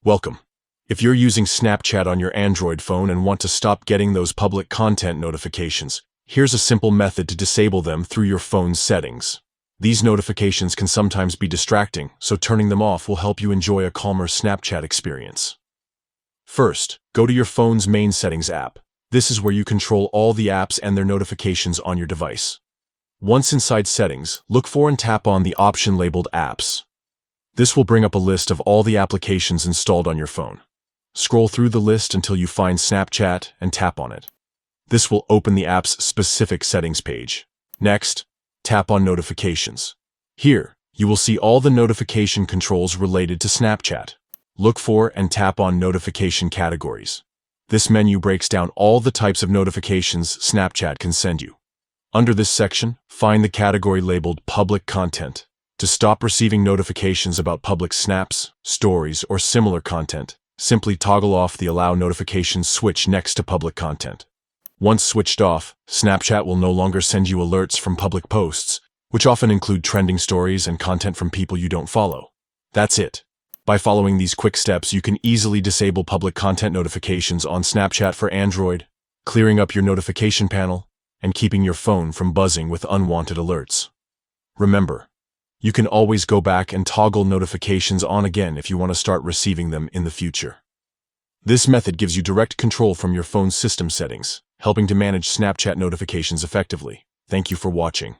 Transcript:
Welcome. If you're using Snapchat on your Android phone and want to stop getting those public content notifications, here's a simple method to disable them through your phone's settings. These notifications can sometimes be distracting, so turning them off will help you enjoy a calmer Snapchat experience. First, go to your phone's main settings app. This is where you control all the apps and their notifications on your device. Once inside settings, look for and tap on the option labeled Apps. This will bring up a list of all the applications installed on your phone. Scroll through the list until you find Snapchat and tap on it. This will open the app's specific settings page. Next, tap on Notifications. Here, you will see all the notification controls related to Snapchat. Look for and tap on Notification Categories. This menu breaks down all the types of notifications Snapchat can send you. Under this section, find the category labeled Public Content. To stop receiving notifications about public snaps, stories, or similar content, simply toggle off the Allow Notifications switch next to Public Content. Once switched off, Snapchat will no longer send you alerts from public posts, which often include trending stories and content from people you don't follow. That's it. By following these quick steps, you can easily disable public content notifications on Snapchat for Android, clearing up your notification panel, and keeping your phone from buzzing with unwanted alerts. Remember, you can always go back and toggle notifications on again if you want to start receiving them in the future. This method gives you direct control from your phone's system settings, helping to manage Snapchat notifications effectively. Thank you for watching.